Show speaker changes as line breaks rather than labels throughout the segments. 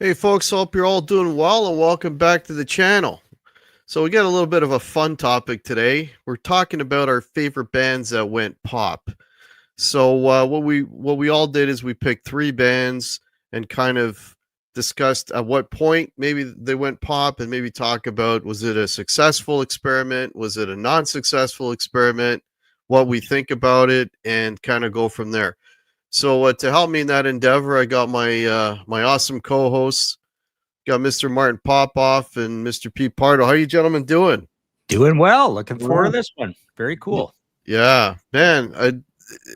Hey folks, hope you're all doing well and welcome back to the channel. So we got a little bit of a fun topic today. We're talking about our favorite bands that went pop. So what we all did is we picked three bands and kind of discussed at what point maybe they went pop and maybe talk about, was it a successful experiment? Was it a non-successful experiment? What we think about it and kind of go from there. So to help me in that endeavor, I got my awesome co-hosts. Got Mr. Martin Popoff and Mr. Pete Pardo. How you gentlemen doing?
Doing well. Looking forward to this one. Very cool.
Yeah, man.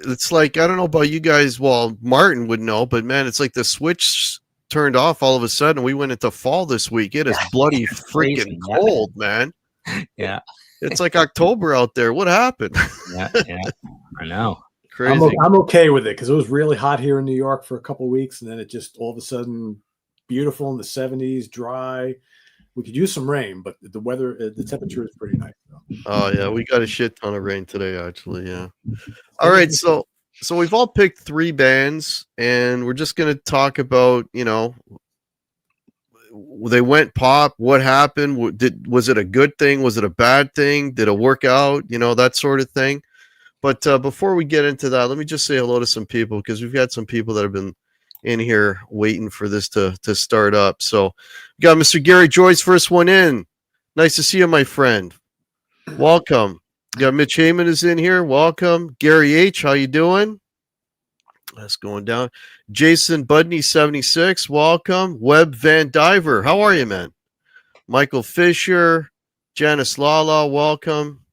It's like, I don't know about you guys. Well, Martin would know, but man, it's like the switch turned off all of a sudden. We went into fall this week. It is bloody freaking cold, man.
Yeah.
It's like October out there. What happened?
Yeah. I know.
Crazy.
I'm okay with it because it was really hot here in New York for a couple of weeks, and then it just all of a sudden beautiful in the 70s, dry. We could use some rain, but the weather, the temperature is pretty nice.
Oh yeah, we got a shit ton of rain today, actually. Yeah. All right, so we've all picked three bands, and we're just gonna talk about, they went pop. What happened? Was it a good thing? Was it a bad thing? Did it work out? That sort of thing. But before we get into that, let me just say hello to some people because we've got some people that have been in here waiting for this to start up. So we got Mr. Gary Joyce, first one in. Nice to see you, my friend. Welcome. We got Mitch Heyman is in here. Welcome. Gary H, how you doing? That's going down. Jason Budney 76, welcome. Webb Van Diver, how are you, man? Michael Fisher, Janice Lala, welcome.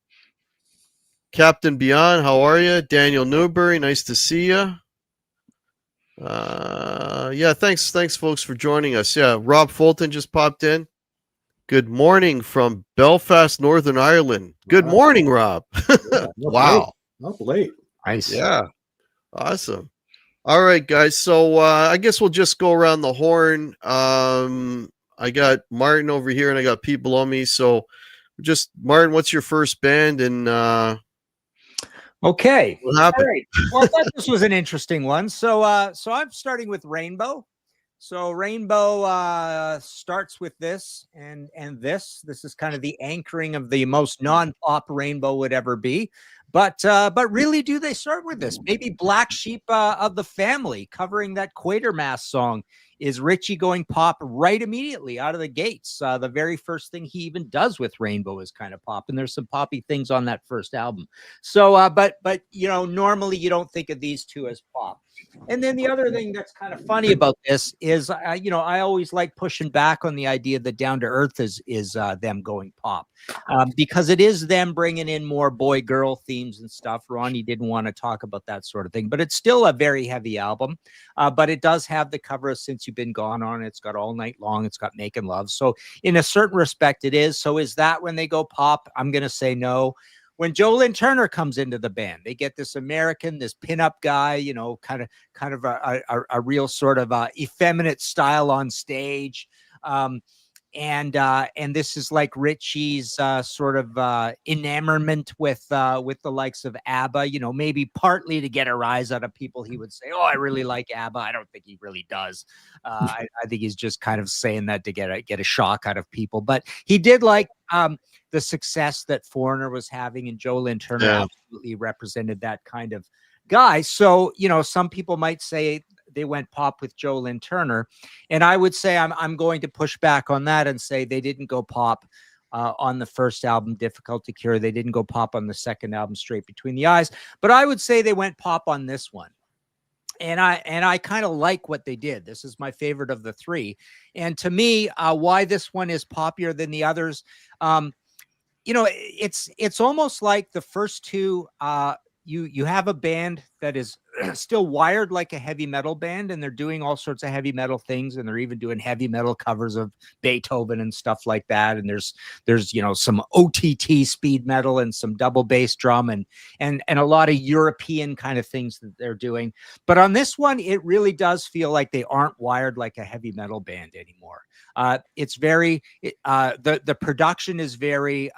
Captain Beyond, how are you? Daniel Newberry, nice to see you. Yeah, thanks folks for joining us. Yeah, Rob Fulton just popped in. Good morning from Belfast, Northern Ireland. Good morning, Rob.
Yeah,
wow.
Not late.
Nice.
Yeah. Awesome. All right, guys. So I guess we'll just go around the horn. I got Martin over here and I got Pete below me. So just Martin, what's your first band and
okay.
What happened?
All right. Well, I thought this was an interesting one. So I'm starting with Rainbow. So Rainbow starts with this and this. This is kind of the anchoring of the most non-pop Rainbow would ever be. But really, do they start with this? Maybe Black Sheep of the Family covering that Quatermass song. Is Richie going pop right immediately out of the gates? The very first thing he even does with Rainbow is kind of pop, and there's some poppy things on that first album. So, but normally you don't think of these two as pop. And then the other thing that's kind of funny about this is, I always like pushing back on the idea that Down to Earth is them going pop, because it is them bringing in more boy-girl themes and stuff. Ronnie didn't want to talk about that sort of thing, but it's still a very heavy album. But it does have the cover of Since You've Been Gone on it. It's got All Night Long. It's got Making Love. So in a certain respect, it is. So is that when they go pop? I'm going to say no. When Jolyn Turner comes into the band, they get this American, this pinup guy, kind of a real sort of effeminate style on stage. And this is like Richie's sort of enamorment with the likes of ABBA, maybe partly to get a rise out of people. He would say, "Oh, I really like ABBA." I don't think he really does. I think he's just kind of saying that to get a shock out of people. But he did like the success that Foreigner was having, and Jolyn Turner absolutely represented that kind of guy. So, some people might say they went pop with Jolyn Turner, and I would say I'm going to push back on that and say they didn't go pop on the first album, Difficult to Cure. They didn't go pop on the second album, Straight Between the Eyes, but I would say they went pop on this one. And I kind of like what they did. This is my favorite of the three. And to me, why this one is poppier than the others, it's almost like the first two, you have a band that is still wired like a heavy metal band, and they're doing all sorts of heavy metal things, and they're even doing heavy metal covers of Beethoven and stuff like that. And there's some OTT speed metal and some double bass drum and a lot of European kind of things that they're doing. But on this one, it really does feel like they aren't wired like a heavy metal band anymore. It's very the production is very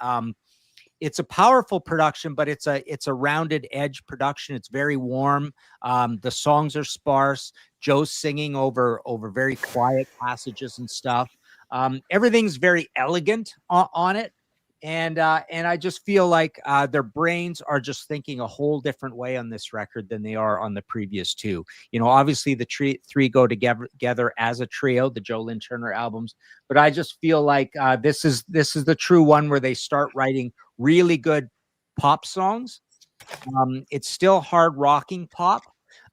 it's a powerful production, but it's a rounded edge production. It's very warm. The songs are sparse. Joe's singing over very quiet passages and stuff. Everything's very elegant on it. And I just feel like their brains are just thinking a whole different way on this record than they are on the previous two. You know, obviously the three go together as a trio, the Joe Lynn Turner albums. But I just feel like this is the true one where they start writing really good pop songs. It's still hard rocking pop,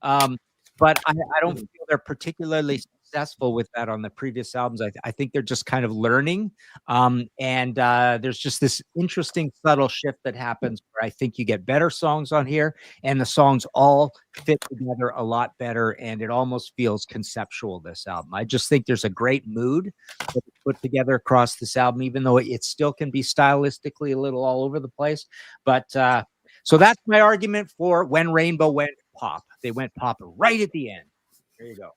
but I don't feel they're particularly successful with that on the previous albums. I think they're just kind of learning. And there's just this interesting subtle shift that happens where I think you get better songs on here, and the songs all fit together a lot better, and it almost feels conceptual, this album. I just think there's a great mood that put together across this album, even though it still can be stylistically a little all over the place. But so that's my argument for when Rainbow went pop. They went pop right at the end. There you go.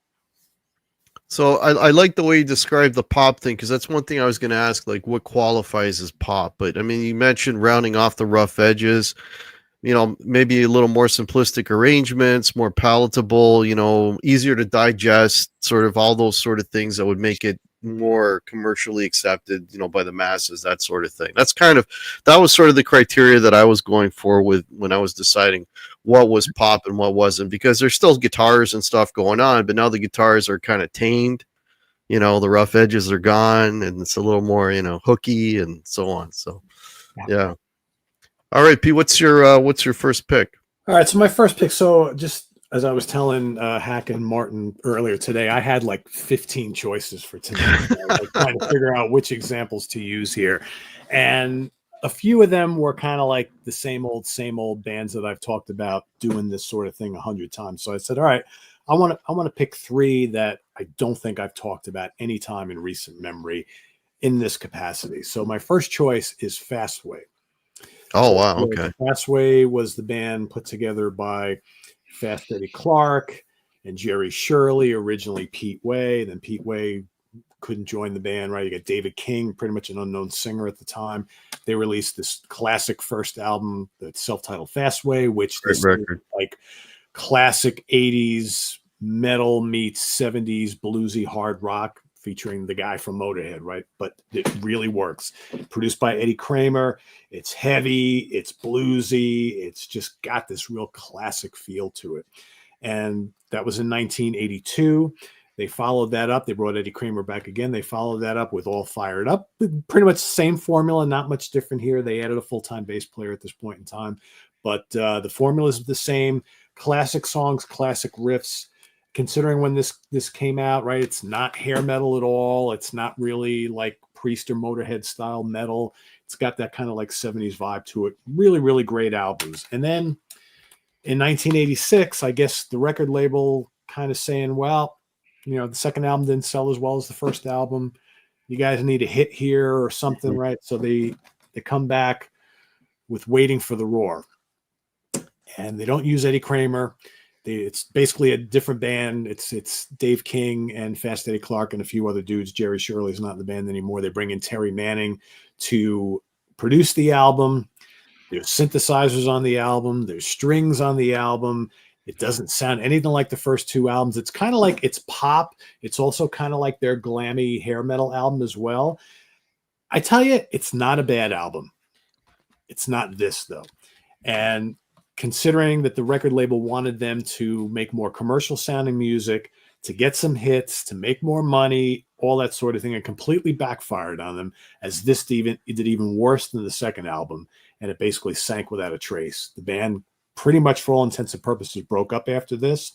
So I like the way you described the pop thing, because that's one thing I was going to ask, like what qualifies as pop. But I mean, you mentioned rounding off the rough edges, you know, maybe a little more simplistic arrangements, more palatable, you know, easier to digest, sort of all those sort of things that would make it more commercially accepted, you know, by the masses, that sort of thing. That was sort of the criteria that I was going for with when I was deciding what was pop and what wasn't, because there's still guitars and stuff going on, but now the guitars are kind of tamed, you know, the rough edges are gone, and it's a little more, you know, hooky and so on. So yeah. All right, Pete, what's your first pick?
All right, so my first pick, so just as I was telling Hack and Martin earlier today, I had like 15 choices for tonight. I was trying to figure out which examples to use here. And a few of them were kind of like the same old bands that I've talked about doing this sort of thing 100 times. So I said, all right, I want to pick three that I don't think I've talked about any time in recent memory in this capacity. So my first choice is Fastway.
Oh, wow. Okay.
Fastway was the band put together by Fast Eddie Clarke and Jerry Shirley, originally Pete Way. Then Pete Way couldn't join the band, right? You got David King, pretty much an unknown singer at the time. They released this classic first album, the self-titled Fastway, which is like classic 80s metal meets 70s bluesy hard rock, featuring the guy from Motorhead, right? But it really works. Produced by Eddie Kramer. It's heavy, it's bluesy, it's just got this real classic feel to it. And that was in 1982. They followed that up. They brought Eddie Kramer back again. They followed that up with All Fired Up. Pretty much same formula, not much different here. They added a full-time bass player at this point in time. But the formula is the same. Classic songs, classic riffs. Considering when this came out, right, it's not hair metal at all. It's not really like Priest or Motorhead style metal. It's got that kind of like 70s vibe to it. Really, really great albums. And then in 1986, I guess the record label kind of saying, well, you know, the second album didn't sell as well as the first album. You guys need a hit here or something, right? So they come back with Waiting for the Roar. And they don't use Eddie Kramer. It's basically a different band. It's Dave King and Fast Eddie Clarke and a few other dudes. Jerry Shirley's not in the band anymore. They bring in Terry Manning to produce the album. There's synthesizers on the album. There's strings on the album. It doesn't sound anything like the first two albums. It's kind of like it's pop. It's also kind of like their glammy hair metal album as well. I tell you, it's not a bad album. It's not this, though. And considering that the record label wanted them to make more commercial sounding music, to get some hits, to make more money, all that sort of thing, and completely backfired on them, as this did even worse than the second album, and it basically sank without a trace. The band pretty much, for all intents and purposes, broke up after this.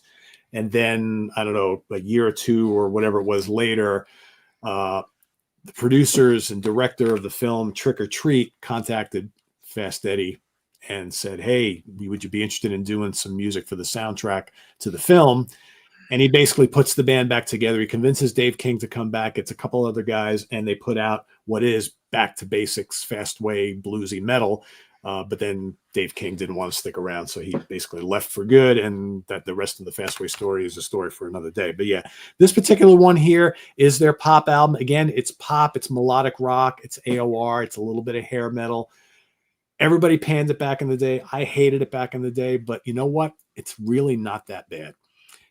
And then, I don't know, a year or two or whatever it was later, the producers and director of the film Trick or Treat contacted Fast Eddie and said, hey, would you be interested in doing some music for the soundtrack to the film? And he basically puts the band back together. He convinces Dave King to come back. It's a couple other guys, and they put out what is back to basics, Fastway, bluesy metal. But then Dave King didn't want to stick around, so he basically left for good, and that the rest of the Fastway story is a story for another day. But yeah, this particular one here is their pop album. Again, it's pop, it's melodic rock, it's AOR, it's a little bit of hair metal. Everybody panned it back in the day. I hated it back in the day, but you know what? It's really not that bad.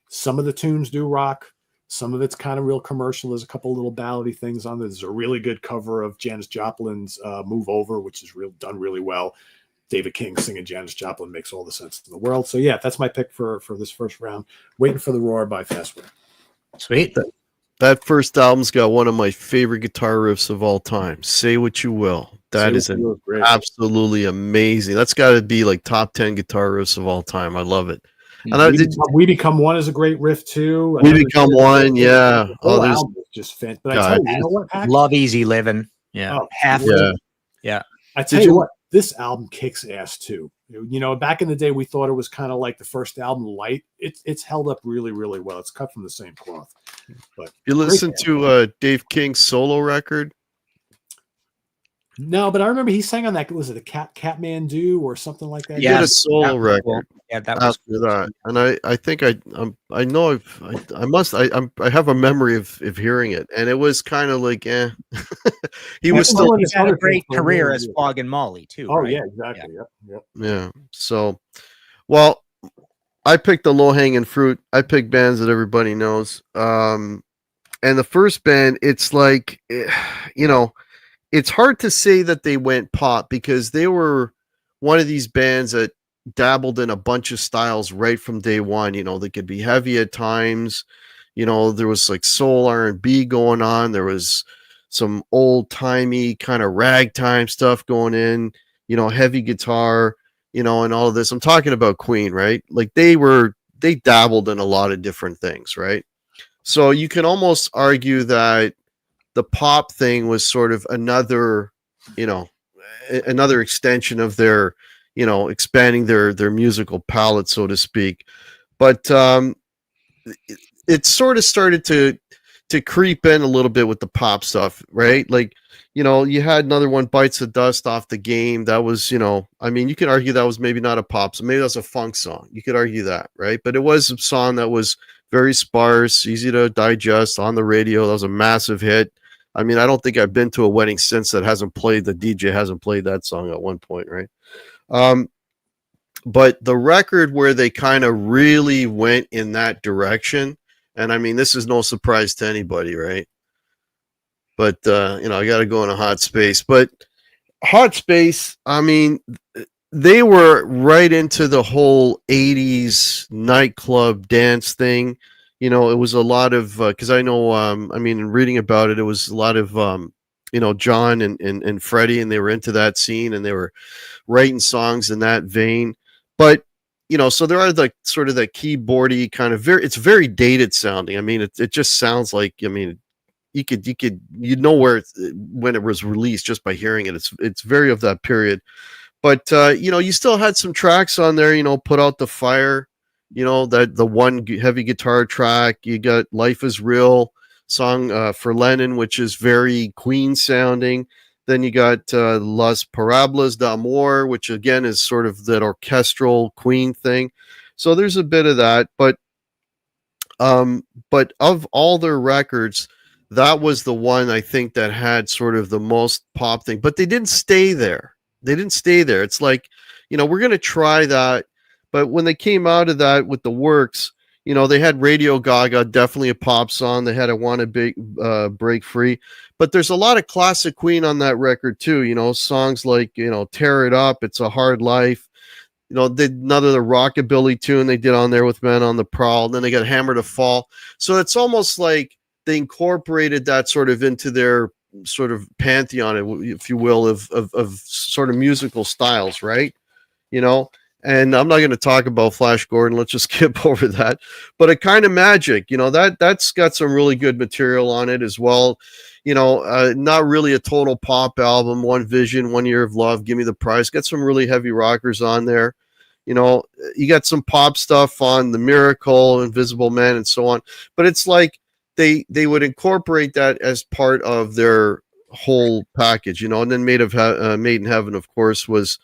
Some of the tunes do rock. Some of it's kind of real commercial. There's a couple little ballady things on there. There's a really good cover of Janis Joplin's Move Over, which is done really well. David King singing Janis Joplin makes all the sense in the world. So yeah, that's my pick for this first round. Waiting for the Roar by Fastway.
Sweet.
That first album's got one of my favorite guitar riffs of all time. Say What You Will. That is absolutely amazing. That's got to be like top 10 guitar riffs of all time. I love it. And
We Become One is a great riff too.
We Become One, yeah.
Oh, there's just fantastic. But I tell you know what?
Love Easy Living. Yeah.
Yeah.
I tell you what, this album kicks ass too. You know, back in the day, we thought it was kind of like the first album, light. It's held up really, really well. It's cut from the same cloth. But
you listen to Dave King's solo record?
No, but I remember he sang on that. Was it the Catmandu or something like that?
He did a solo record.
Cool. Yeah, that was
after that. And I think I know I have a memory of hearing it, and it was kind of like he was still
had a great career as Fog and Molly too.
Oh
right?
yeah, exactly.
Yeah. So, well, I picked the low hanging fruit. I picked bands that everybody knows. And the first band, it's like, you know, it's hard to say that they went pop because they were one of these bands that dabbled in a bunch of styles right from day one. You know, they could be heavy at times. You know, there was like soul R&B going on. There was some old timey kind of ragtime stuff going in, you know, heavy guitar, you know, and all of this. I'm talking about Queen, right? Like they dabbled in a lot of different things, right? So you can almost argue that the pop thing was sort of another, you know, another extension of their, you know, expanding their musical palette, so to speak. But it sort of started to creep in a little bit with the pop stuff, right? Like, you know, you had another one, Bites the Dust Off the Game. That was, you know, I mean, you could argue that was maybe not a pop song. Maybe that's a funk song. You could argue that, right? But it was a song that was very sparse, easy to digest on the radio. That was a massive hit. I mean, I don't think I've been to a wedding since that the DJ hasn't played that song at one point, right? But the record where they kind of really went in that direction, and I mean, this is no surprise to anybody, right? But, you know, I got to go in a Hot Space. But Hot Space, I mean, they were right into the whole 80s nightclub dance thing. You know, it was a lot of, because I know, I mean, in reading about it, it was a lot of, you know, John and Freddie, and they were into that scene, and they were writing songs in that vein. But, you know, so there are like sort of that keyboardy kind of it's very dated sounding. I mean, it just sounds like, I mean, you know when it was released just by hearing it. It's very of that period. But, you know, you still had some tracks on there, you know, Put Out the Fire. You know, that the one heavy guitar track. You got Life Is Real song for Lennon, which is very Queen sounding. Then you got Las Parabolas d'Amor, which again is sort of that orchestral Queen thing. So there's a bit of that, but of all their records, that was the one I think that had sort of the most pop thing. But they didn't stay there. It's like, you know, we're going to try that. But when they came out of that with the Works, you know, they had Radio Gaga, definitely a pop song. They had I Want to Break Free. But there's a lot of classic Queen on that record too. You know, songs like, you know, Tear It Up, It's a Hard Life. You know, did another the rockabilly tune they did on there with Men on the Prowl. Then they got Hammer to Fall. So it's almost like they incorporated that sort of into their sort of pantheon, if you will, of sort of musical styles, right? You know. And I'm not going to talk about Flash Gordon. Let's just skip over that. But A Kind of Magic, you know, that's got some really good material on it as well. You know, not really a total pop album. One Vision, 1 Year of Love, Give Me the Prize. Got some really heavy rockers on there. You know, you got some pop stuff on The Miracle, Invisible Man, and so on. But it's like they would incorporate that as part of their whole package, you know. And then Made in Heaven, of course, was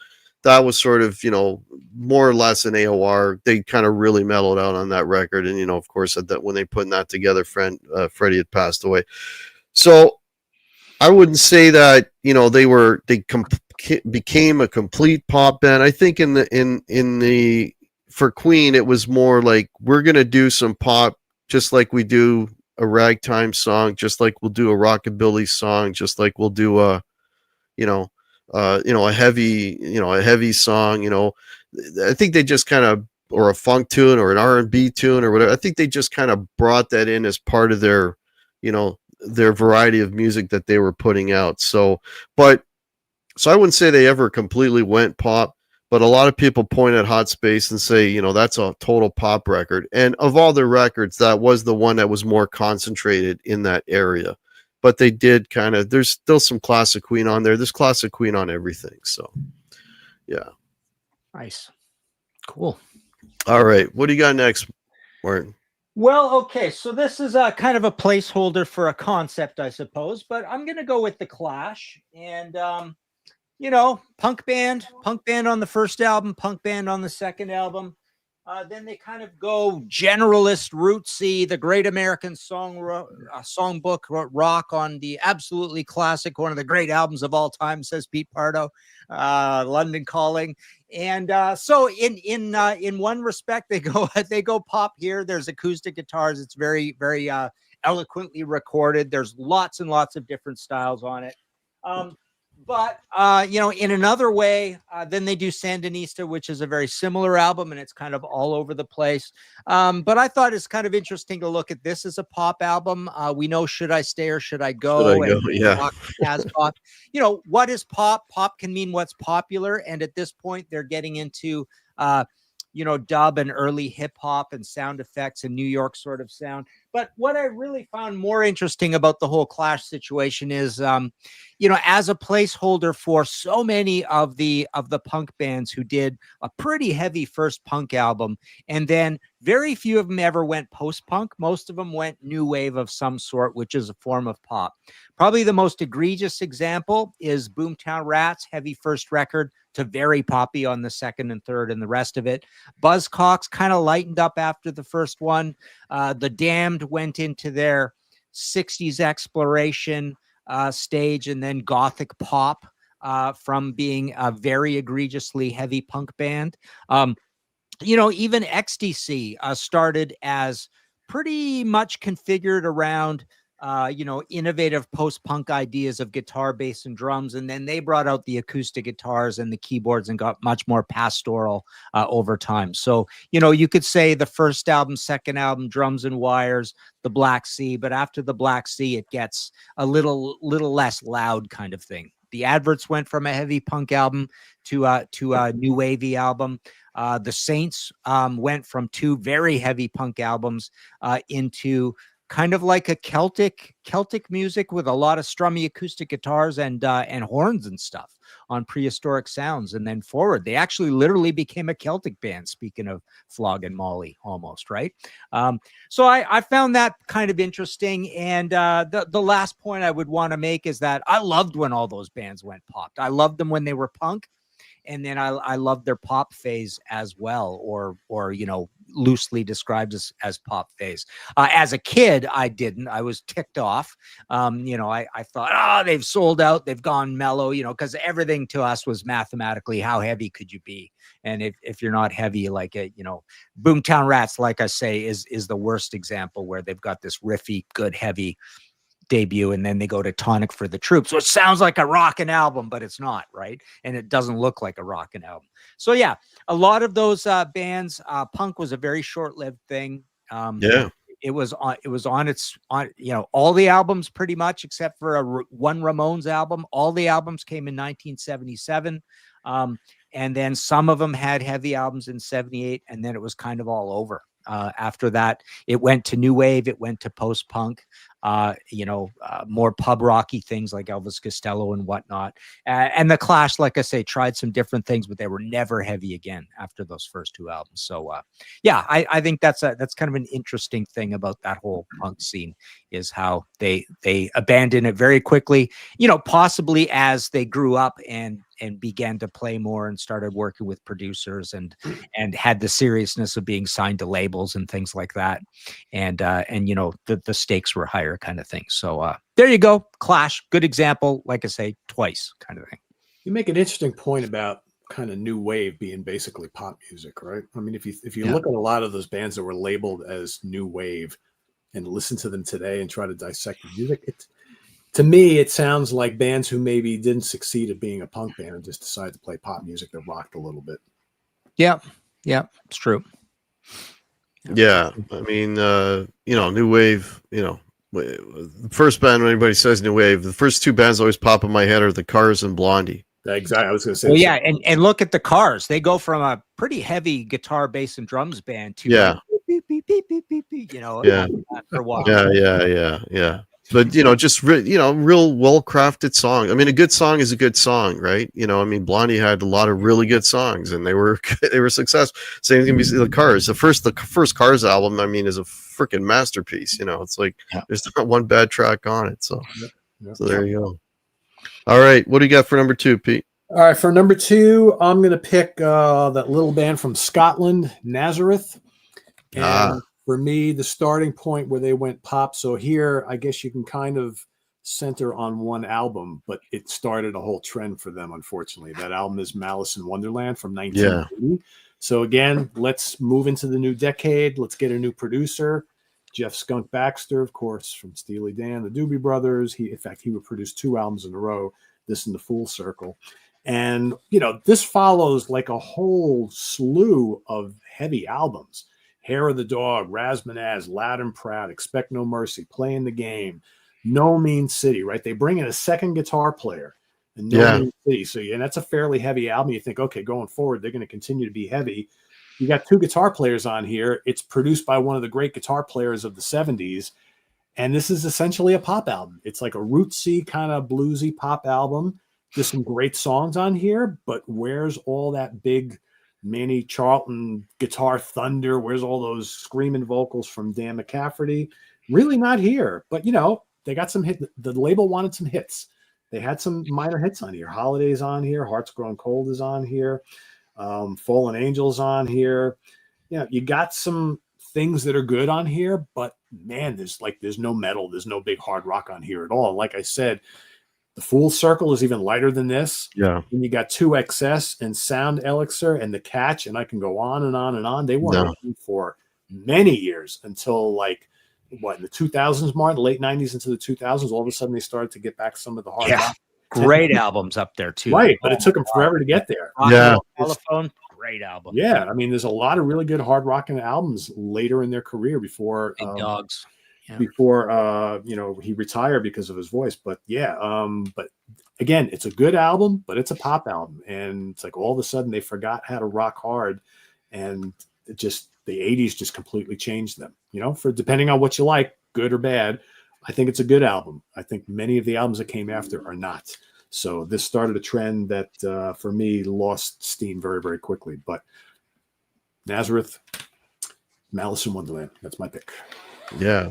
sort of, you know, more or less an AOR. They kind of really mellowed out on that record. And, you know, of course, that when they put that together, Freddie had passed away. So I wouldn't say that, you know, they became a complete pop band. I think for Queen, it was more like, we're going to do some pop, just like we do a ragtime song, just like we'll do a rockabilly song, just like we'll do a heavy song. I think they just kind of, or a funk tune or an R&B tune or whatever. I think they just kind of brought that in as part of their variety of music that they were putting out. So I wouldn't say they ever completely went pop, but a lot of people point at Hot Space and say, that's a total pop record. And of all their records, that was the one that was more concentrated in that area. But they did there's still some classic Queen on there. There's classic Queen on everything. So, yeah.
Nice. Cool.
All right. What do you got next, Martin?
Well, okay. So this is a kind of a placeholder for a concept, I suppose, but I'm going to go with The Clash. And, punk band on the first album, punk band on the second album. Then they kind of go generalist, rootsy, the Great American Songbook rock on the absolutely classic, one of the great albums of all time, says Pete Pardo, London Calling. And so in one respect, they go pop here. There's acoustic guitars. It's very, very eloquently recorded. There's lots and lots of different styles on it. But, in another way, then they do Sandinista, which is a very similar album, and it's kind of all over the place. But I thought it's kind of interesting to look at this as a pop album. We know Should I Stay or Should I Go?
Yeah.
As pop. What is pop? Pop can mean what's popular. And at this point, they're getting into, dub and early hip hop and sound effects and New York sort of sound. But what I really found more interesting about the whole Clash situation is, as a placeholder for so many of the punk bands who did a pretty heavy first punk album, and then very few of them ever went post-punk. Most of them went new wave of some sort, which is a form of pop. Probably the most egregious example is Boomtown Rats, heavy first record to very poppy on the second and third and the rest of it. Buzzcocks kind of lightened up after the first one. The Damned went into their 60s exploration stage, and then gothic pop from being a very egregiously heavy punk band. Even XTC started as pretty much configured around innovative post-punk ideas of guitar, bass, and drums. And then they brought out the acoustic guitars and the keyboards and got much more pastoral over time. So, you could say the first album, second album, drums and wires, the Black Sea, but after the Black Sea, it gets a little less loud kind of thing. The Adverts went from a heavy punk album to a new wavy album. The Saints went from two very heavy punk albums into kind of like a Celtic music with a lot of strummy acoustic guitars and horns and stuff on prehistoric sounds. And then forward, they actually literally became a Celtic band, speaking of Flog and Molly almost, right? So I found that kind of interesting. And the last point I would want to make is that I loved when all those bands went popped. I loved them when they were punk. And then I loved their pop phase as well, or loosely described as pop phase. As a kid, I didn't. I was ticked off. I thought, they've sold out. They've gone mellow, because everything to us was mathematically, how heavy could you be? And if you're not heavy, like Boomtown Rats, like I say, is the worst example, where they've got this riffy, good, heavy debut, and then they go to Tonic for the Troops, which sounds like a rockin' album, but it's not, right? And it doesn't look like a rockin' album. So yeah, a lot of those bands, punk was a very short-lived thing. It was on all the albums pretty much, except for one Ramones album. All the albums came in 1977. And then some of them had heavy albums in 78, and then it was kind of all over. After that, it went to new wave, it went to post-punk, more pub rocky things like Elvis Costello and whatnot. And the Clash, like I say, tried some different things, but they were never heavy again after those first two albums. So I think that's kind of an interesting thing about that whole punk scene, is how they abandoned it very quickly, possibly as they grew up and began to play more and started working with producers and had the seriousness of being signed to labels and things like that. And the stakes were higher kind of thing. So there you go. Clash, good example. Like I say, twice kind of thing.
You make an interesting point about kind of new wave being basically pop music, right? I mean, if you
Yeah.
look at a lot of those bands that were labeled as new wave and listen to them today and try to dissect the music, to me, it sounds like bands who maybe didn't succeed at being a punk band and just decided to play pop music that rocked a little bit.
Yeah. Yeah. It's true.
Yeah. I mean, new wave, the first band when anybody says new wave, the first two bands always pop in my head are the Cars and Blondie.
Exactly. I was going to say.
Well, yeah, and look at the Cars. They go from a pretty heavy guitar, bass, and drums band to beep, beep, beep, beep, beep, beep,
Yeah.
for a while.
Yeah. But just real well crafted song. I mean, a good song is a good song, right? I mean, Blondie had a lot of really good songs, and they were successful. Same thing with the Cars. The first Cars album, I mean, is a freaking masterpiece. It's like there's not one bad track on it. So there you go. All right, what do you got for number 2, Pete?
All right, for number 2, I'm going to pick that little band from Scotland, Nazareth. And for me, the starting point where they went pop. So here, I guess you can kind of center on one album, but it started a whole trend for them, unfortunately. That album is Malice in Wonderland from 1980. Yeah. So again, let's move into the new decade. Let's get a new producer. Jeff Skunk Baxter, of course, from Steely Dan, the Doobie Brothers. In fact, he would produce 2 albums in a row, this and the Fool Circle. And, this follows like a whole slew of heavy albums. Hair of the Dog, Razmanaz, Loud and Proud, Expect No Mercy, Playing the Game, No Mean City, right? They bring in a second guitar player. And No Mean City. So, and that's a fairly heavy album. You think, okay, going forward, they're going to continue to be heavy. You got 2 guitar players on here. It's produced by one of the great guitar players of the 70s. And this is essentially a pop album. It's like a rootsy kind of bluesy pop album. There's some great songs on here, but where's all that big Manny Charlton guitar thunder? Where's all those screaming vocals from Dan McCafferty? Really not here. But, they got some hit. The label wanted some hits. They had some minor hits on here. Holidays on here. Hearts Grown Cold is on here. Fallen Angels on here. You got some things that are good on here, but man, there's no metal, there's no big hard rock on here at all. Like I said, the Fool Circle is even lighter than this.
Yeah.
And you got 2XS and Sound Elixir and The Catch, and I can go on and on and on. They weren't for many years until in the 2000s, Martin, late 90s into the 2000s. All of a sudden, they started to get back some of the hard rock.
Great albums up there too.
Right, but it took them forever to get there.
Telephone, great album.
Yeah, I mean, there's a lot of really good hard rocking albums later in their career before
Dogs.
Yeah. Before he retired because of his voice. But but again, it's a good album, but it's a pop album, and it's like all of a sudden they forgot how to rock hard, and the 80s just completely changed them. For depending on what you like, good or bad. I think it's a good album. I think many of the albums that came after are not. So this started a trend that, for me, lost steam very, very quickly. But Nazareth, Malice in Wonderland. That's my pick.
Yeah.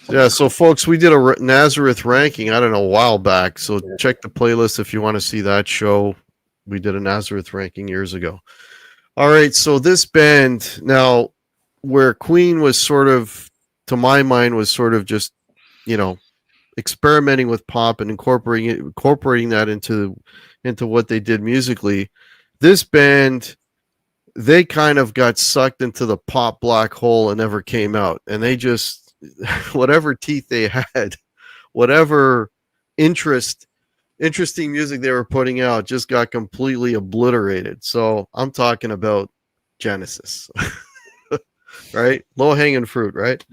Yeah, so folks, we did a Nazareth ranking, I don't know, a while back. So check the playlist if you want to see that show. We did a Nazareth ranking years ago. All right, so this band, now, where Queen was sort of, to my mind, was sort of just, experimenting with pop and incorporating that into what they did musically. This band, they kind of got sucked into the pop black hole and never came out. And they just, whatever teeth they had, whatever interesting music they were putting out just got completely obliterated. So I'm talking about Genesis, right? Low hanging fruit, right?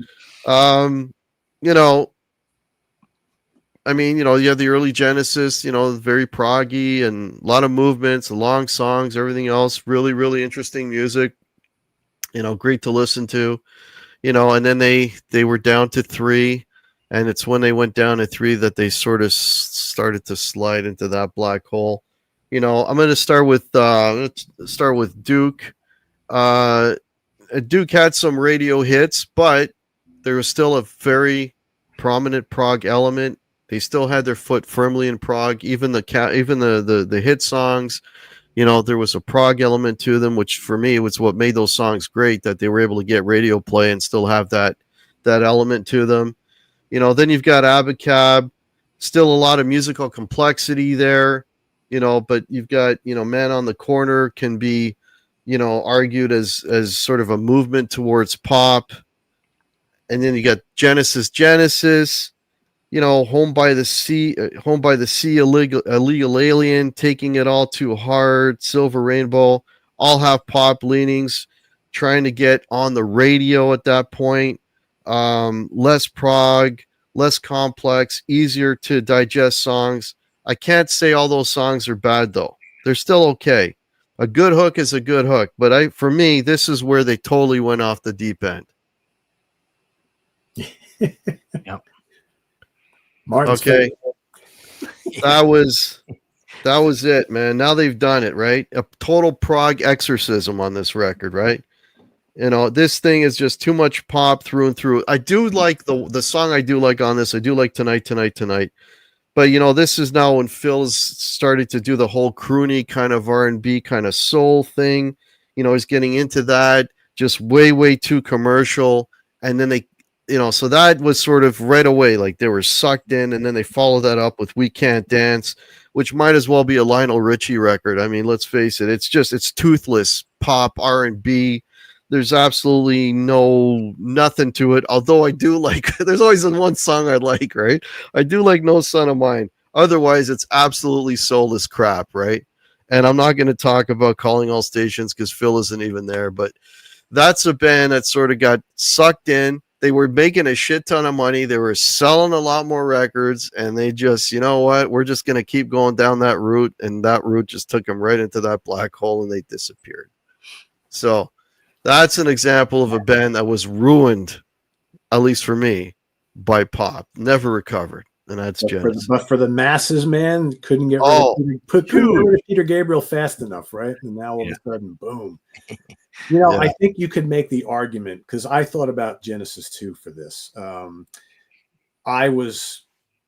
I mean, you have the early Genesis, very proggy and a lot of movements, long songs, everything else, really, really interesting music, great to listen to, and then they were down to 3, and it's when they went down to 3 that they sort of started to slide into that black hole. I'm going to start with Duke. Duke had some radio hits, but there was still a very prominent prog element. They still had their foot firmly in prog. Even the hit songs, there was a prog element to them, which for me was what made those songs great. That they were able to get radio play and still have that element to them. Then you've got Abacab, still a lot of musical complexity there. but you've got, Man on the Corner can be, argued as sort of a movement towards pop. And then you got Genesis, Home by the Sea, illegal Alien, Taking It All Too Hard, Silver Rainbow, all have pop leanings, trying to get on the radio at that point. Less prog, less complex, easier to digest songs. I can't say all those songs are bad though. They're still okay. A good hook is a good hook, but for me, this is where they totally went off the deep end.
Yep.
Martin's
okay. That was it, man. Now they've done it, right? A total prog exorcism on this record, right? This thing is just too much pop through and through. I do like the song I do like on this. I do like Tonight. But this is now when Phil's started to do the whole croony kind of R&B kind of soul thing. He's getting into that, just way too commercial. And then they, so that was sort of right away, like they were sucked in, and then they followed that up with We Can't Dance, which might as well be a Lionel Richie record. I mean, let's face it, it's toothless pop R&B. There's absolutely nothing to it. Although I do like, there's always one song I like, right? I do like No Son of Mine. Otherwise, it's absolutely soulless crap, right? And I'm not going to talk about Calling All Stations because Phil isn't even there. But that's a band that sort of got sucked in. They were making a shit ton of money. They were selling a lot more records. And they just, you know what? We're just going to keep going down that route. And that route just took them right into that black hole and they disappeared. So that's an example of a band that was ruined, at least for me, by pop. Never recovered. And that's Genesis.
But for the masses, man, couldn't get rid of Peter Gabriel fast enough, right? And now all of a sudden, boom. I think you could make the argument, because I thought about Genesis too for this. I was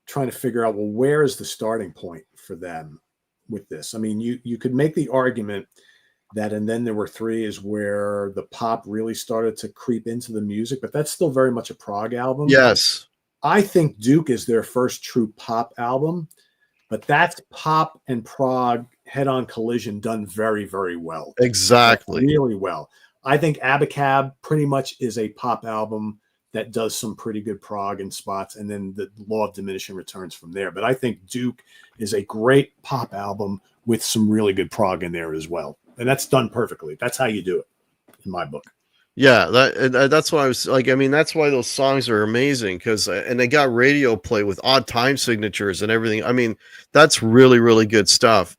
trying to figure out, well, where is the starting point for them with this? I mean, you could make the argument that And Then There Were Three is where the pop really started to creep into the music, but that's still very much a prog album.
Yes.
I think Duke is their first true pop album, but that's pop and prog head-on collision done very, very well.
Exactly.
Really well. I think Abacab pretty much is a pop album that does some pretty good prog in spots, and then the Law of Diminishing Returns from there. But I think Duke is a great pop album with some really good prog in there as well. And that's done perfectly. That's how you do it, in my book.
Yeah, that's why I was like, I mean, that's why those songs are amazing, because and they got radio play with odd time signatures and everything. I mean, that's really, really good stuff.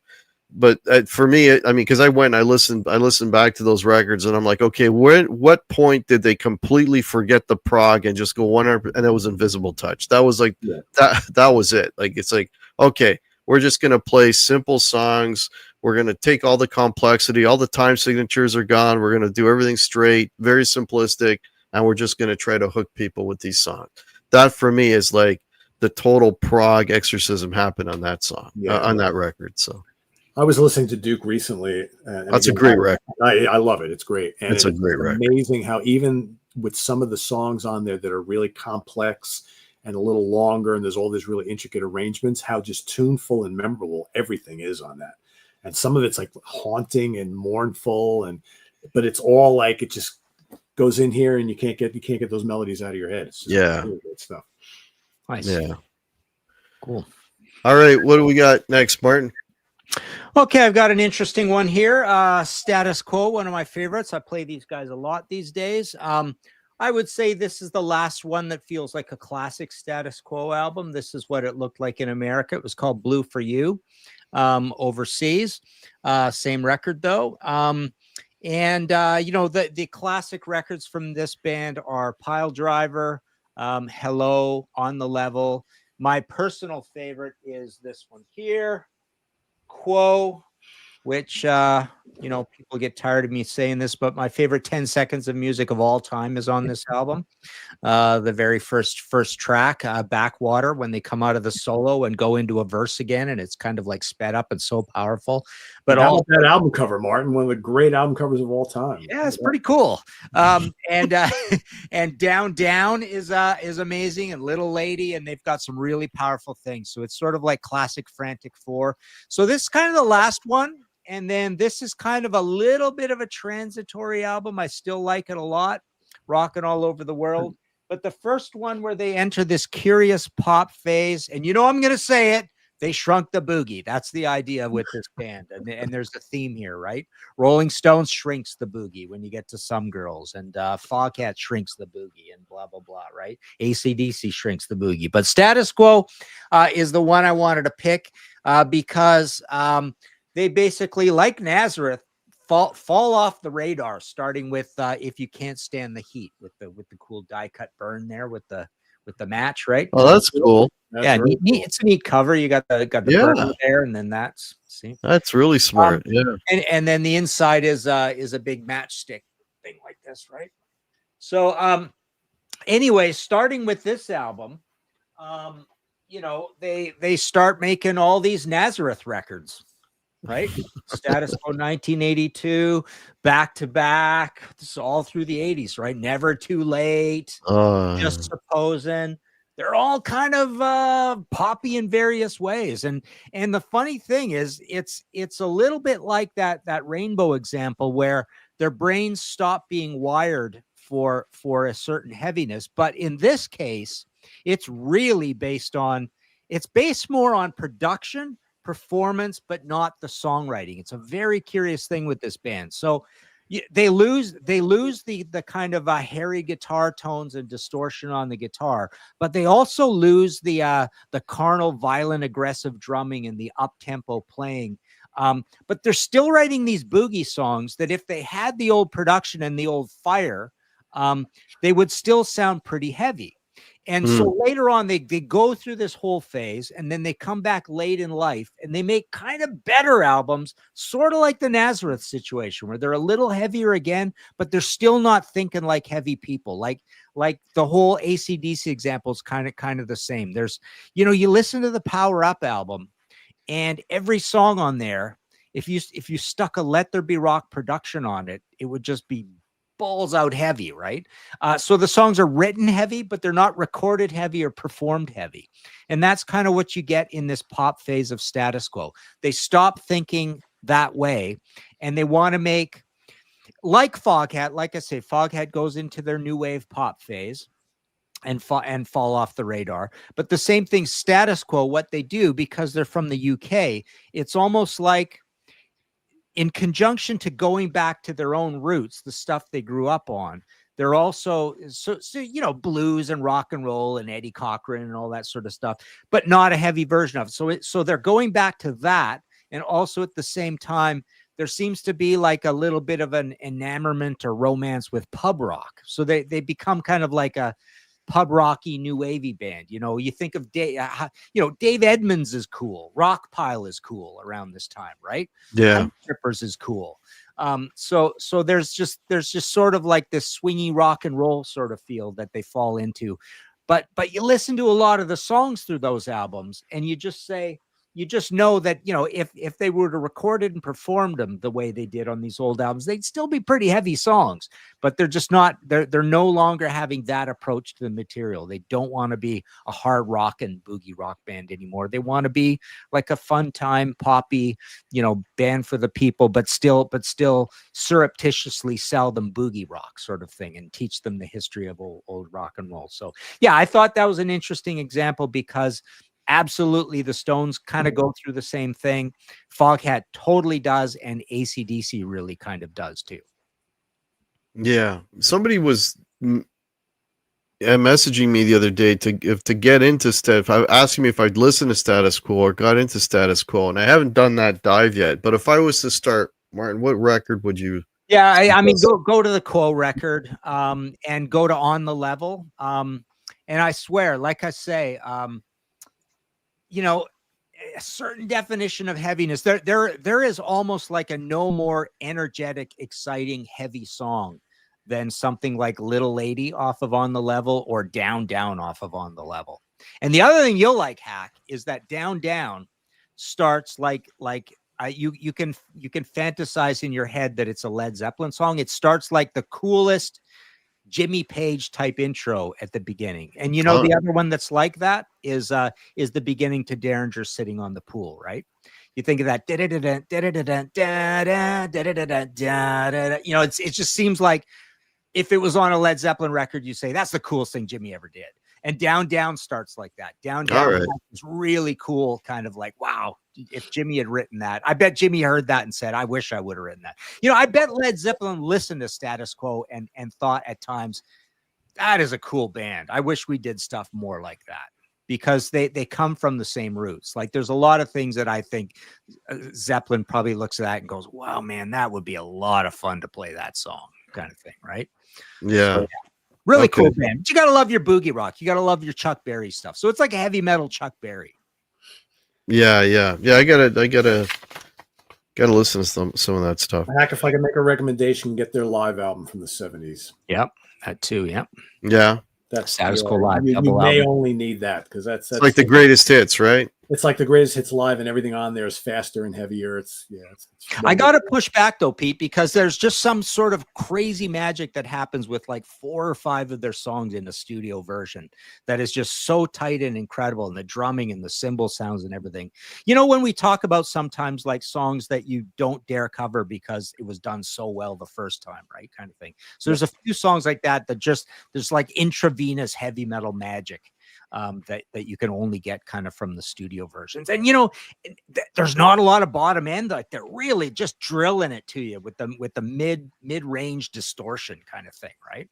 But for me, I mean, because I went and I listened back to those records, and I'm like, okay, what point did they completely forget the prog and just go 100%? And it was Invisible Touch. That was like that was it. Like, it's like, okay, we're just gonna play simple songs. We're going to take all the complexity, all the time signatures are gone. We're going to do everything straight, very simplistic, and we're just going to try to hook people with these songs. That for me is like the total prog exorcism happened on that song, on that record. So
I was listening to Duke recently.
That's a great record.
I love it. It's great. And
it's a great record.
Amazing how even with some of the songs on there that are really complex and a little longer, and there's all these really intricate arrangements, how just tuneful and memorable everything is on that. And some of it's like haunting and mournful, but it's all like it just goes in here, and you can't get those melodies out of your head. It's just really good stuff.
Nice.
Yeah.
Cool.
All right, what do we got next, Martin?
Okay, I've got an interesting one here. Status Quo, one of my favorites. I play these guys a lot these days. I would say this is the last one that feels like a classic Status Quo album. This is what it looked like in America. It was called Blue for You. Overseas, same record though. The classic records from this band are Pile Driver, Hello, On the Level. My personal favorite is this one here, Quo. which people get tired of me saying this, but my favorite 10 seconds of music of all time is on this album. The very first track, Backwater, when they come out of the solo and go into a verse again, and it's kind of like sped up and so powerful. But
how
all
about that album cover, Martin? One of the great album covers of all time.
Yeah, it's pretty cool. And Down Down is amazing, and Little Lady, and they've got some really powerful things. So it's sort of like classic Frantic Four. So this is kind of the last one. And then this is kind of a little bit of a transitory album. I still like it a lot, rocking all over the world. But the first one where they enter this curious pop phase, and I'm going to say it, they shrunk the boogie. That's the idea with this band. And there's a theme here, right? Rolling Stones shrinks the boogie when you get to Some Girls, and Foghat shrinks the boogie, and blah, blah, blah, right? AC/DC shrinks the boogie. But Status Quo is the one I wanted to pick because they basically, like Nazareth, fall off the radar, starting with If You Can't Stand the Heat, with the cool die cut burn there with the match, right?
Oh, that's cool.
That's really cool. It's a neat cover. You got the burn there, and then that's
really smart.
And then the inside is a big matchstick thing like this, right? So anyway, starting with this album, they start making all these Nazareth records. Right? Status Quo 1982, Back to Back. This is all through the 80s, right? Never Too Late, Just Supposing. They're all kind of poppy in various ways. And the funny thing is, it's a little bit like that Rainbow example where their brains stop being wired for a certain heaviness. But in this case, it's really based more on production, performance, but not the songwriting. It's a very curious thing with this band. So they lose the kind of hairy guitar tones and distortion on the guitar, but they also lose the carnal, violent, aggressive drumming and the up-tempo playing. But they're still writing these boogie songs that if they had the old production and the old fire, they would still sound pretty heavy. And so later on, they go through this whole phase, and then they come back late in life, and they make kind of better albums, sort of like the Nazareth situation, where they're a little heavier again, but they're still not thinking like heavy people. Like the whole AC/DC example is kind of the same. There's, you listen to the Power Up album, and every song on there, if you stuck a Let There Be Rock production on it, it would just be balls out heavy, right? So the songs are written heavy, but they're not recorded heavy or performed heavy. And that's kind of what you get in this pop phase of Status Quo. They stop thinking that way, and they want to make, like Foghat, like I say, Foghat goes into their new wave pop phase and fall off the radar. But the same thing, Status Quo, what they do, because they're from the UK, it's almost like, in conjunction to going back to their own roots, the stuff they grew up on, they're also so blues and rock and roll and Eddie Cochran and all that sort of stuff, but not a heavy version of it. So they're going back to that, and also at the same time, there seems to be like a little bit of an enamorment or romance with pub rock. So they become kind of like a pub rocky new wavy band. You think of Dave Edmunds is cool, Rockpile is cool around this time, right?
Yeah,
Trippers is cool. So there's just sort of like this swingy rock and roll sort of feel that they fall into, but you listen to a lot of the songs through those albums, and you just know that, if they were to record it and perform them the way they did on these old albums, they'd still be pretty heavy songs, but they're just not, they're no longer having that approach to the material. They don't want to be a hard rock and boogie rock band anymore. They want to be like a fun time, poppy, band for the people, but still surreptitiously sell them boogie rock sort of thing and teach them the history of old rock and roll. So yeah, I thought that was an interesting example because absolutely, the Stones kind of go through the same thing. Foghat totally does, and AC/DC really kind of does too.
Yeah, somebody was messaging me the other day to get into asking me if I'd listen to Status Quo or got into Status Quo, and I haven't done that dive yet. But if I was to start, Martin, what record would you?
Yeah, I mean, go to the Quo record, and go to On the Level, and I swear, like I say, a certain definition of heaviness. There is almost like a no more energetic, exciting, heavy song than something like Little Lady off of On the Level or Down Down off of On the Level. And the other thing you'll like, Hack, is that Down Down starts you can fantasize in your head that it's a Led Zeppelin song. It starts like the coolest Jimmy Page type intro at the beginning. And you know, the other one that's like that is the beginning to Derringer Sitting on the Pool, right? You think of that, you know, it just seems like if it was on a Led Zeppelin record, you say that's the coolest thing Jimmy ever did. And Down Down starts like that. Down Down is really cool, kind of like, wow, if Jimmy had written that. I bet Jimmy heard that and said, I wish I would have written that. You know, I bet Led Zeppelin listened to Status Quo and thought at times, that is a cool band. I wish we did stuff more like that, because they come from the same roots. Like there's a lot of things that I think Zeppelin probably looks at that and goes, wow, man, that would be a lot of fun to play that song, kind of thing, right?
Yeah.
So, really cool band. But you got to love your boogie rock. You got to love your Chuck Berry stuff. So it's like a heavy metal Chuck Berry.
Yeah. I gotta listen to some of that stuff.
Heck, if I can make a recommendation, get their live album from the 70s.
Yep, that too. Yep.
Yeah.
That's
Status Quo Live.
You may only need that because that's
like the greatest hits, right?
It's like the greatest hits live, and everything on there is faster and heavier. It's
I got to push back though, Pete, because there's just some sort of crazy magic that happens with like 4 or 5 of their songs in the studio version that is just so tight and incredible, and the drumming and the cymbal sounds and everything. You know, when we talk about sometimes like songs that you don't dare cover because it was done so well the first time, right? Kind of thing. So there's a few songs like that just there's like intravenous heavy metal magic. That you can only get kind of from the studio versions. And you know, there's not a lot of bottom end, like they're really just drilling it to you with the mid-range distortion kind of thing, right?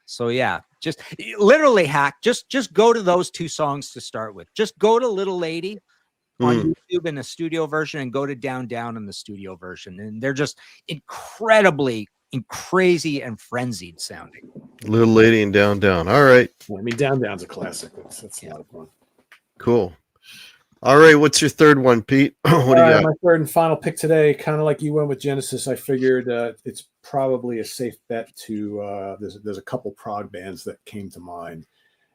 So yeah, just literally, Hack, just go to those 2 songs to start with. Just go to Little Lady on YouTube in the studio version and go to Down Down in the studio version, and they're just incredibly crazy and frenzied sounding.
Little Lady and Down Down. All right.
I mean, Down Down's a classic. That's a lot of fun.
Cool. All right. What's your third one, Pete? What do you got?
My third and final pick today, kind of like you went with Genesis. I figured it's probably a safe bet to. There's a couple prog bands that came to mind,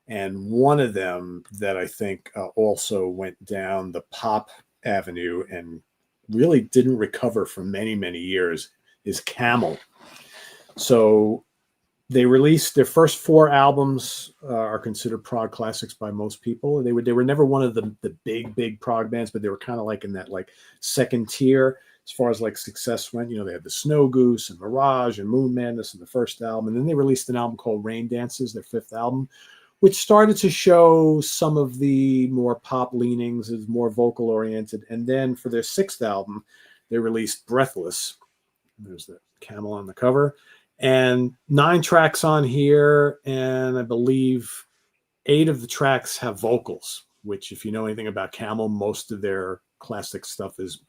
and one of them that I think also went down the pop avenue and really didn't recover for many years is Camel. So they released their first 4 albums are considered prog classics by most people. They were never one of the big prog bands, but they were kind of like in that like second tier as far as like success went. You know, they had the Snow Goose and Mirage and Moon Madness in the first album, and then they released an album called Rain Dances, their 5th album, which started to show some of the more pop leanings, is more vocal oriented. And then for their 6th album, they released Breathless. There's the camel on the cover. And 9 tracks on here, and I believe 8 of the tracks have vocals, which if you know anything about Camel, most of their classic stuff is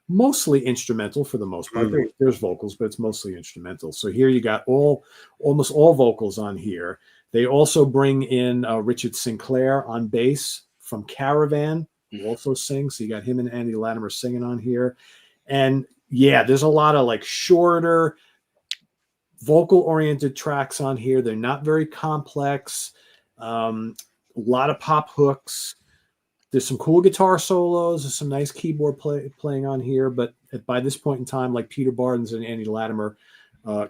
mostly instrumental for the most part. There's vocals, but it's mostly instrumental. So here you got almost all vocals on here. They also bring in Richard Sinclair on bass from Caravan, who also sings. So you got him and Andy Latimer singing on here. And yeah, there's a lot of like shorter vocal-oriented tracks on here. They're not very complex. A lot of pop hooks. There's some cool guitar solos. There's some nice keyboard playing on here. But by this point in time, like Peter Bardens and Andy Latimer,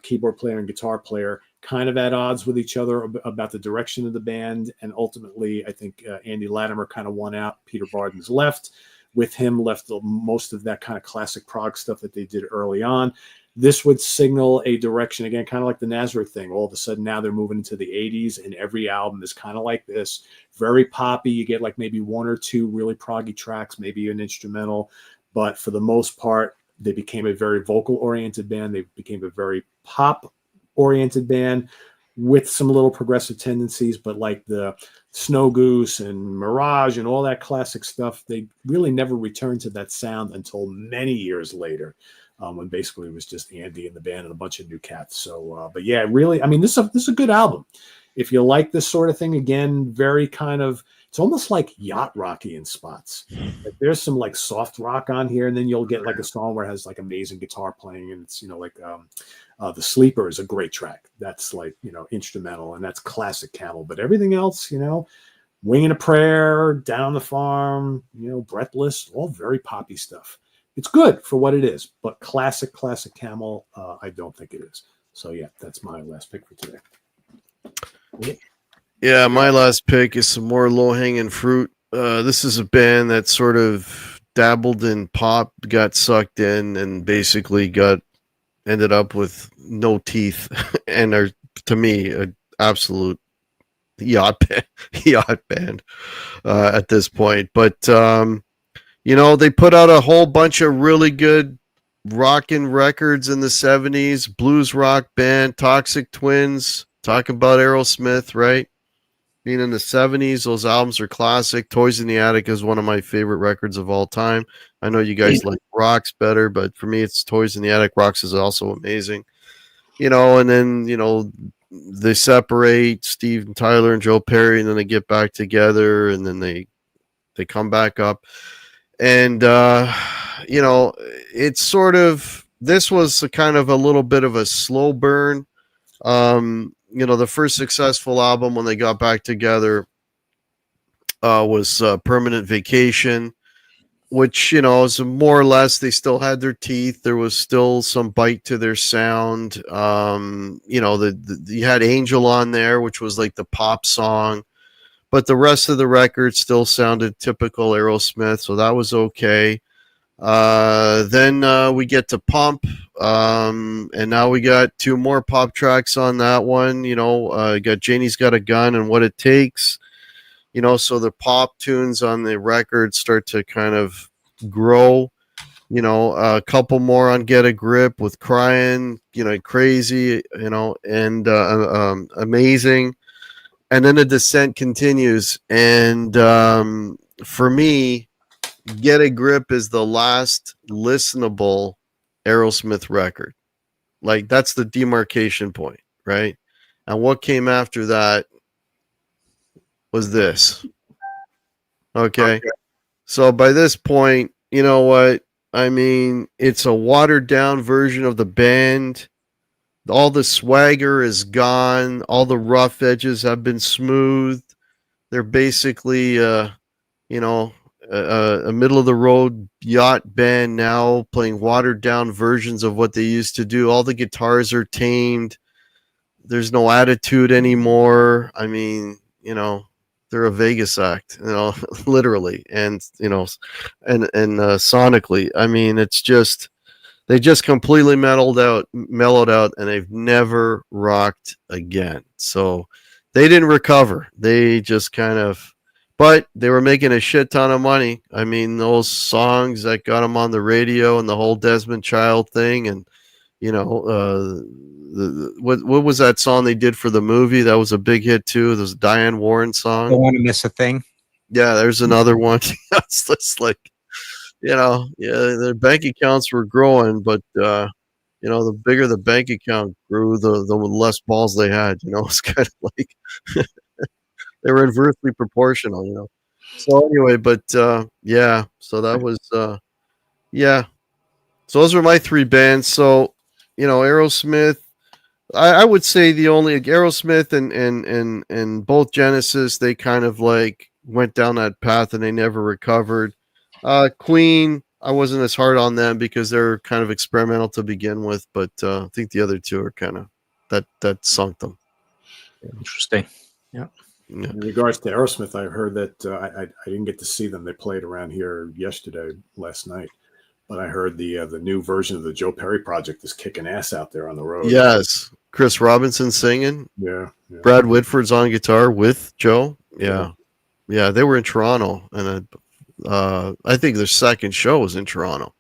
keyboard player and guitar player, kind of at odds with each other about the direction of the band. And ultimately, I think Andy Latimer kind of won out. Peter Bardens left. With him left most of that kind of classic prog stuff that they did early on. This would signal a direction, again, kind of like the Nazareth thing. All of a sudden now they're moving into the 80s, and every album is kind of like this. Very poppy. You get like maybe 1 or 2 really proggy tracks, maybe an instrumental. But for the most part, they became a very vocal-oriented band. They became a very pop-oriented band with some little progressive tendencies. But like the Snow Goose and Mirage and all that classic stuff, they really never returned to that sound until many years later. When basically it was just Andy and the band and a bunch of new cats. So, but yeah, really, I mean, this is a good album. if you like this sort of thing, again, very kind of, it's almost like yacht rocky in spots. Like there's some like soft rock on here, and then you'll get like a song where it has like amazing guitar playing, and it's, like The Sleeper is a great track. That's like, instrumental, and that's classic Camel. But everything else, Winging a Prayer, Down on the Farm, Breathless, all very poppy stuff. It's good for what it is, but classic Camel, I don't think it is. So yeah, that's my last pick for today.
Yeah, my last pick is some more low-hanging fruit. This is a band that sort of dabbled in pop, got sucked in, and basically ended up with no teeth, and are, to me, an absolute yacht band at this point. But they put out a whole bunch of really good rockin' records in the 70s, blues rock band, Toxic Twins, talk about Aerosmith, right? Being in the 70s, those albums are classic. Toys in the Attic is one of my favorite records of all time. I know you guys like Rocks better, but for me, it's Toys in the Attic. Rocks is also amazing. And then, they separate, Steve and Tyler and Joe Perry, and then they get back together, and then they come back up. And, it's sort of, this was a kind of a little bit of a slow burn. The first successful album when they got back together was Permanent Vacation, which, is more or less, they still had their teeth. There was still some bite to their sound. You had Angel on there, which was like the pop song, but the rest of the record still sounded typical Aerosmith, so that was okay. Then we get to Pump, and now we got 2 more pop tracks on that one. Got Janie's Got a Gun and What It Takes. So the pop tunes on the record start to kind of grow. A couple more on Get a Grip with Crying, Crazy, and Amazing. And then the descent continues. And for me, Get a Grip is the last listenable Aerosmith record. Like, that's the demarcation point, right? And what came after that was this. Okay. So by this point, you know what? I mean, it's a watered down version of the band. All the swagger is gone. All the rough edges have been smoothed. They're basically, a middle of the road yacht band now, playing watered down versions of what they used to do. All the guitars are tamed. There's no attitude anymore. I mean, they're a Vegas act, literally, and sonically. I mean, it's just, they just completely mellowed out, and they've never rocked again. So they didn't recover. They just kind of, but they were making a shit ton of money. I mean, those songs that got them on the radio and the whole Desmond Child thing, and what was that song they did for the movie? That was a big hit too. There's a Diane Warren song.
Don't Want to Miss a Thing.
Yeah, there's another one. It's just like, their bank accounts were growing, but the bigger the bank account grew, the less balls they had. It's kind of like they were inversely proportional. So anyway, but so that was so those were my 3 bands. So Aerosmith, I would say the only Aerosmith and both Genesis, they kind of like went down that path and they never recovered. Queen, I wasn't as hard on them because they're kind of experimental to begin with, but I think the other 2 are kind of that sunk them.
Interesting. Yeah.
In regards to Aerosmith, I heard that I didn't get to see them. They played around here last night. But I heard the new version of the Joe Perry project is kicking ass out there on the road.
Yes. Chris Robinson singing.
Yeah.
Brad Whitford's on guitar with Joe. Yeah. They were in Toronto, and I think their second show was in Toronto.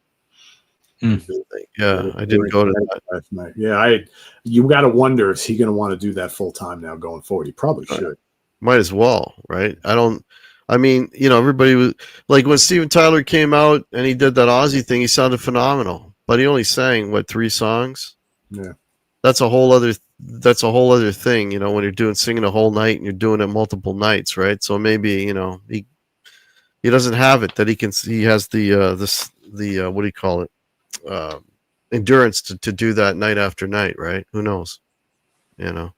Yeah,
I didn't go to that
last night. Yeah, you got to wonder, is he going to want to do that full time now going forward? He probably should.
Might as well, right? Everybody was like, when Steven Tyler came out and he did that Aussie thing, he sounded phenomenal, but he only sang 3 songs.
Yeah,
that's a whole other that's a whole other thing, you know, when you're singing a whole night and you're doing it multiple nights, right? So maybe, you know, he doesn't have it that he has the what do you call it? Uh, endurance to do that night after night, right? Who knows? You know.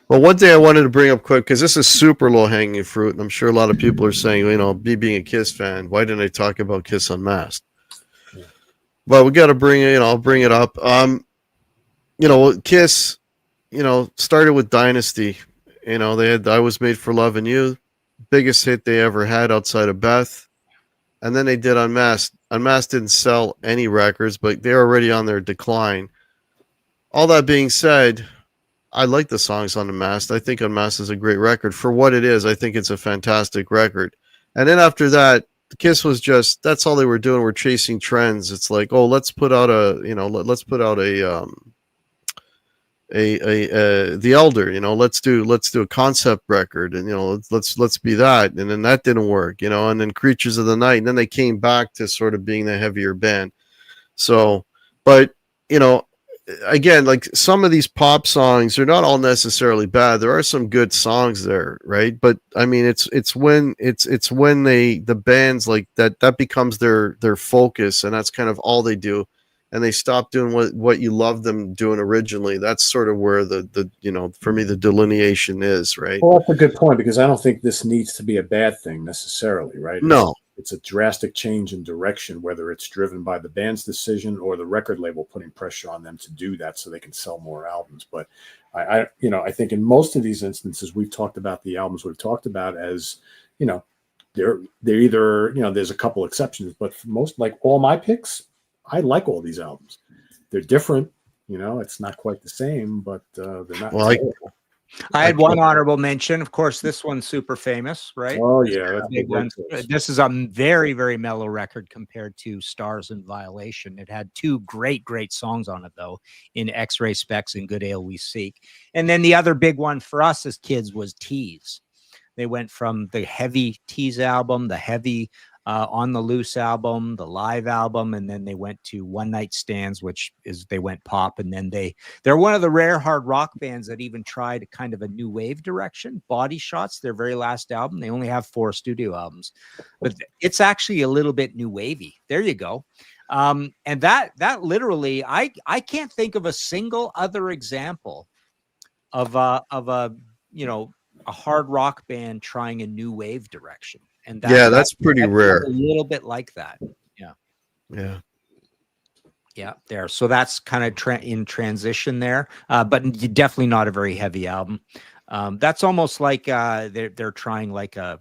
Well, one thing I wanted to bring up quick, because this is super low hanging fruit, and I'm sure a lot of people are saying, you know, me being a Kiss fan, why didn't I talk about Kiss Unmasked? But we got to bring it, you know, I'll bring it up. You know, Kiss, you know, started with Dynasty. You know, they had I Was Made for Loving You, biggest hit they ever had outside of Beth. And then they did Unmasked. Unmasked didn't sell any records, but they're already on their decline. All that being said, I like the songs on Unmasked. I think Unmasked is a great record. For what it is, I think it's a fantastic record. And then after that, Kiss was just, that's all they were doing. We're chasing trends. It's like, oh, let's put out let's put out the Elder, you know, let's do a concept record, and you know, let's be that. And then that didn't work, you know, and then Creatures of the Night, and then they came back to sort of being the heavier band. So, but you know, again, like some of these pop songs are not all necessarily bad. There are some good songs there, right? But I mean, it's when the bands like that becomes their focus, and that's kind of all they do, and they stop doing what you love them doing originally. That's sort of where the you know, for me, the delineation is, right?
Well, that's a good point, because I don't think this needs to be a bad thing necessarily, right?
No.
It's a drastic change in direction, whether it's driven by the band's decision or the record label putting pressure on them to do that so they can sell more albums. But I think in most of these instances, we've talked about the albums we've talked about as, you know, they're either, you know, there's a couple exceptions, but for most, like all my picks, I like all these albums. They're different, you know, it's not quite the same, but they're not.
Well,
I had one honorable mention. Of course, this one's super famous, right?
Oh, yeah. That's
Big one. This is a very, very mellow record compared to Stars in Violation. It had two great songs on it, though, in X-Ray Specs and Good Ale We Seek. And then the other big one for us as kids was Tease. They went from the heavy Tease album, the heavy On the Loose album, the live album, and then they went to One Night Stands, which is they went pop, and then they're one of the rare hard rock bands that even tried kind of a new wave direction. Body Shots, their very last album, they only have 4 studio albums, but it's actually a little bit new wavy. There you go. And that literally, I can't think of a single other example of a you know, a hard rock band trying a new wave direction. And
that's pretty rare.
A little bit like that. Yeah. There. So that's kind of in transition there, but definitely not a very heavy album. That's almost like they're trying like a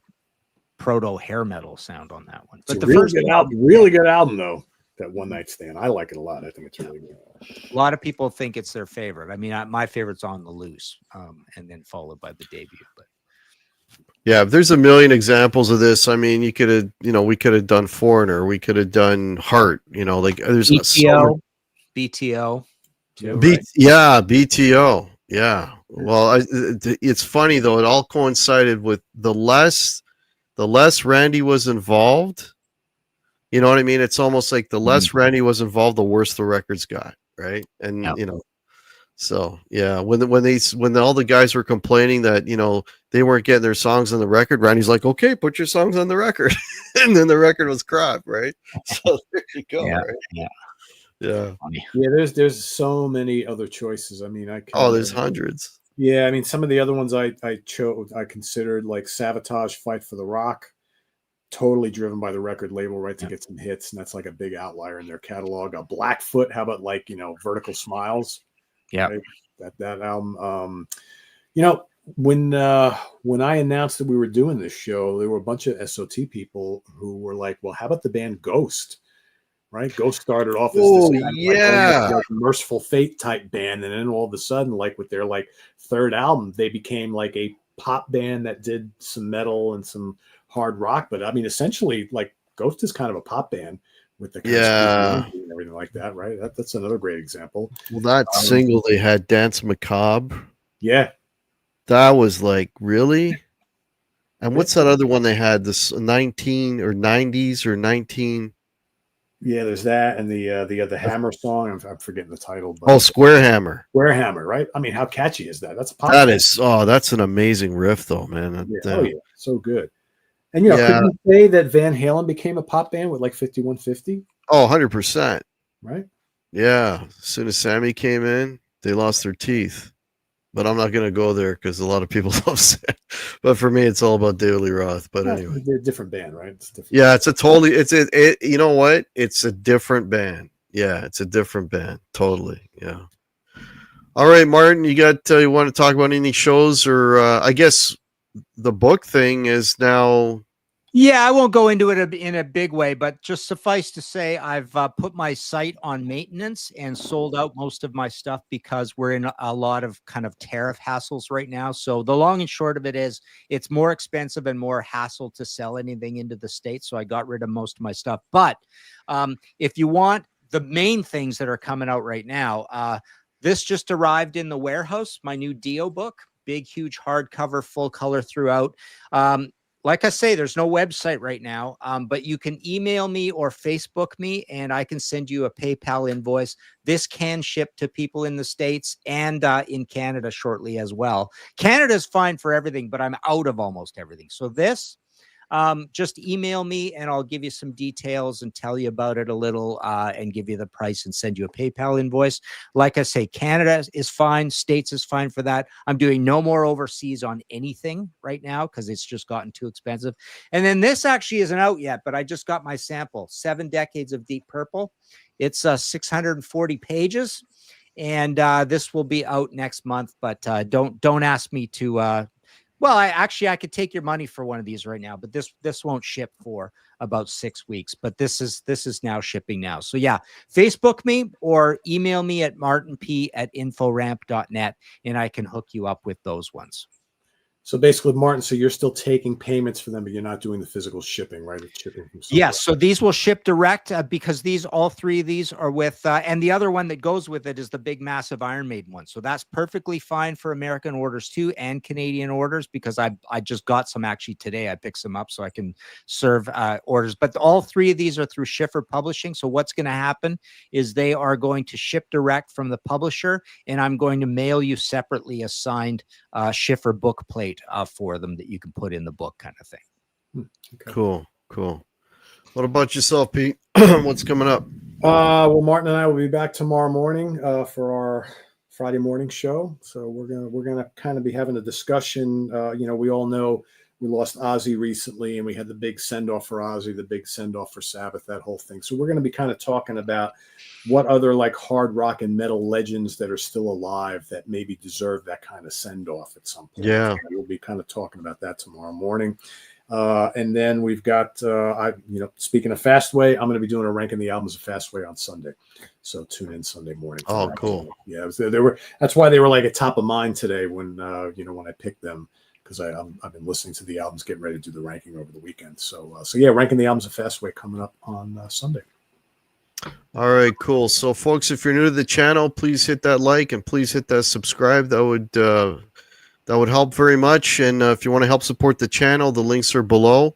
proto hair metal sound on that one. But
the first album, really good album though. That One Night Stand, I like it a lot. I think it's really good.
A lot of people think it's their favorite. I mean, my favorite's On the Loose, and then followed by the debut. But
yeah, there's a million examples of this. I mean, we could have done Foreigner, we could have done Heart. You know, like there's
BTO.
Yeah, BTO. Yeah. Well, it's funny though. It all coincided with the less Randy was involved. You know what I mean? It's almost like the less Randy was involved, the worse the records got, right? And you know, so yeah, when all the guys were complaining that, you know, they weren't getting their songs on the record, Randy's like, okay, put your songs on the record, and then the record was crap, right? So there you go. Right? Yeah.
There's so many other choices. I mean,
there's hundreds.
Yeah, I mean, some of the other ones I considered, like Sabotage, Fight for the Rock. Totally driven by the record label, right, to get some hits, and that's like a big outlier in their catalog. Blackfoot, how about like, you know, Vertical Smiles?
Yeah,
right? that album. You know, when I announced that we were doing this show, there were a bunch of SOT people who were like, "Well, how about the band Ghost?" Right? Ghost started off as this kind of like Merciful Fate type band, and then all of a sudden, like with their like third album, they became like a pop band that did some metal and some hard rock. But I mean, essentially, like Ghost is kind of a pop band with the kind of and everything like that, right? That's another great example.
Well, that single they had, Dance Macabre.
Yeah,
that was like, really. And what's that other one they had? This 19 or 90s or 19.
Yeah, there's that, and the Hammer song. I'm forgetting the title. But
Oh, Square Hammer.
Square Hammer, right? I mean, how catchy is that? That's a pop.
That is, oh, that's an amazing riff, though, man.
Yeah. Oh yeah, so good. And could you say that Van Halen became a pop band with like 5150?
Oh, 100%.
Right?
Yeah. As soon as Sammy came in, they lost their teeth. But I'm not going to go there because a lot of people love Sam. But for me, it's all about David Lee Roth. But anyway,
they're a different band, right? It's different.
Yeah, it's a totally. It. You know what? It's a different band. Yeah, it's a different band. Totally. Yeah. All right, Martin, you want to talk about any shows, or I guess the book thing is now.
Yeah, I won't go into it in a big way, but just suffice to say, I've put my site on maintenance and sold out most of my stuff because we're in a lot of kind of tariff hassles right now. So the long and short of it is it's more expensive and more hassle to sell anything into the States. So I got rid of most of my stuff. But if you want the main things that are coming out right now, this just arrived in the warehouse, my new Dio book, big, huge hardcover, full color throughout. Like I say, there's no website right now, but you can email me or Facebook me, and I can send you a PayPal invoice. This can ship to people in the States and in Canada shortly as well. Canada's fine for everything, but I'm out of almost everything. So this, just email me and I'll give you some details and tell you about it a little and give you the price and send you a PayPal invoice. Like I say, Canada is fine. States is fine for that. I'm doing no more overseas on anything right now because it's just gotten too expensive. And then this actually isn't out yet, but I just got my sample, 7 Decades of Deep Purple. It's 640 pages. And this will be out next month, but don't ask me to well, I could take your money for one of these right now, but this won't ship for about 6 weeks. But this is now shipping now. So yeah, Facebook me or email me at martinp@inforamp.net, and I can hook you up with those ones.
So basically, Martin, so you're still taking payments for them, but you're not doing the physical shipping, right? It's shipping from somewhere.
Yes, so these will ship direct because all 3 of these are with, and the other one that goes with it is the big, massive Iron Maiden one. So that's perfectly fine for American orders too, and Canadian orders, because I just got some actually today. I picked some up so I can serve orders. But all 3 of these are through Schiffer Publishing. So what's going to happen is they are going to ship direct from the publisher, and I'm going to mail you separately a signed Schiffer book plate for them that you can put in the book, kind of thing.
Okay. Cool. What about yourself, Pete? What's coming up?
Well, Martin and I will be back tomorrow morning for our Friday morning show. So we're gonna kind of be having a discussion. We all know we lost Ozzy recently, and we had the big send off for Ozzy, the big send off for Sabbath, that whole thing. So we're going to be kind of talking about what other like hard rock and metal legends that are still alive that maybe deserve that kind of send off at some point.
Yeah,
so we'll be kind of talking about that tomorrow morning. And then we've got, speaking of Fastway, I'm going to be doing a ranking the albums of Fastway on Sunday. So tune in Sunday morning.
Oh, cool.
Yeah, that's why they were like at top of mind today when I picked them, because I've been listening to the albums, getting ready to do the ranking over the weekend. So yeah, ranking the albums of Fastway coming up on Sunday.
All right, cool. So folks, if you're new to the channel, please hit that like and please hit that subscribe. That would help very much. And if you want to help support the channel, the links are below.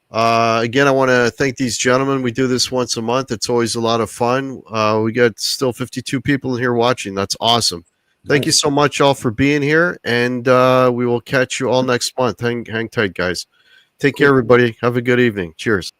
Again, I want to thank these gentlemen. We do this once a month. It's always a lot of fun. We got still 52 people in here watching. That's awesome. Thank you so much all for being here, and we will catch you all next month. Hang tight, guys. Take care, everybody. Have a good evening. Cheers.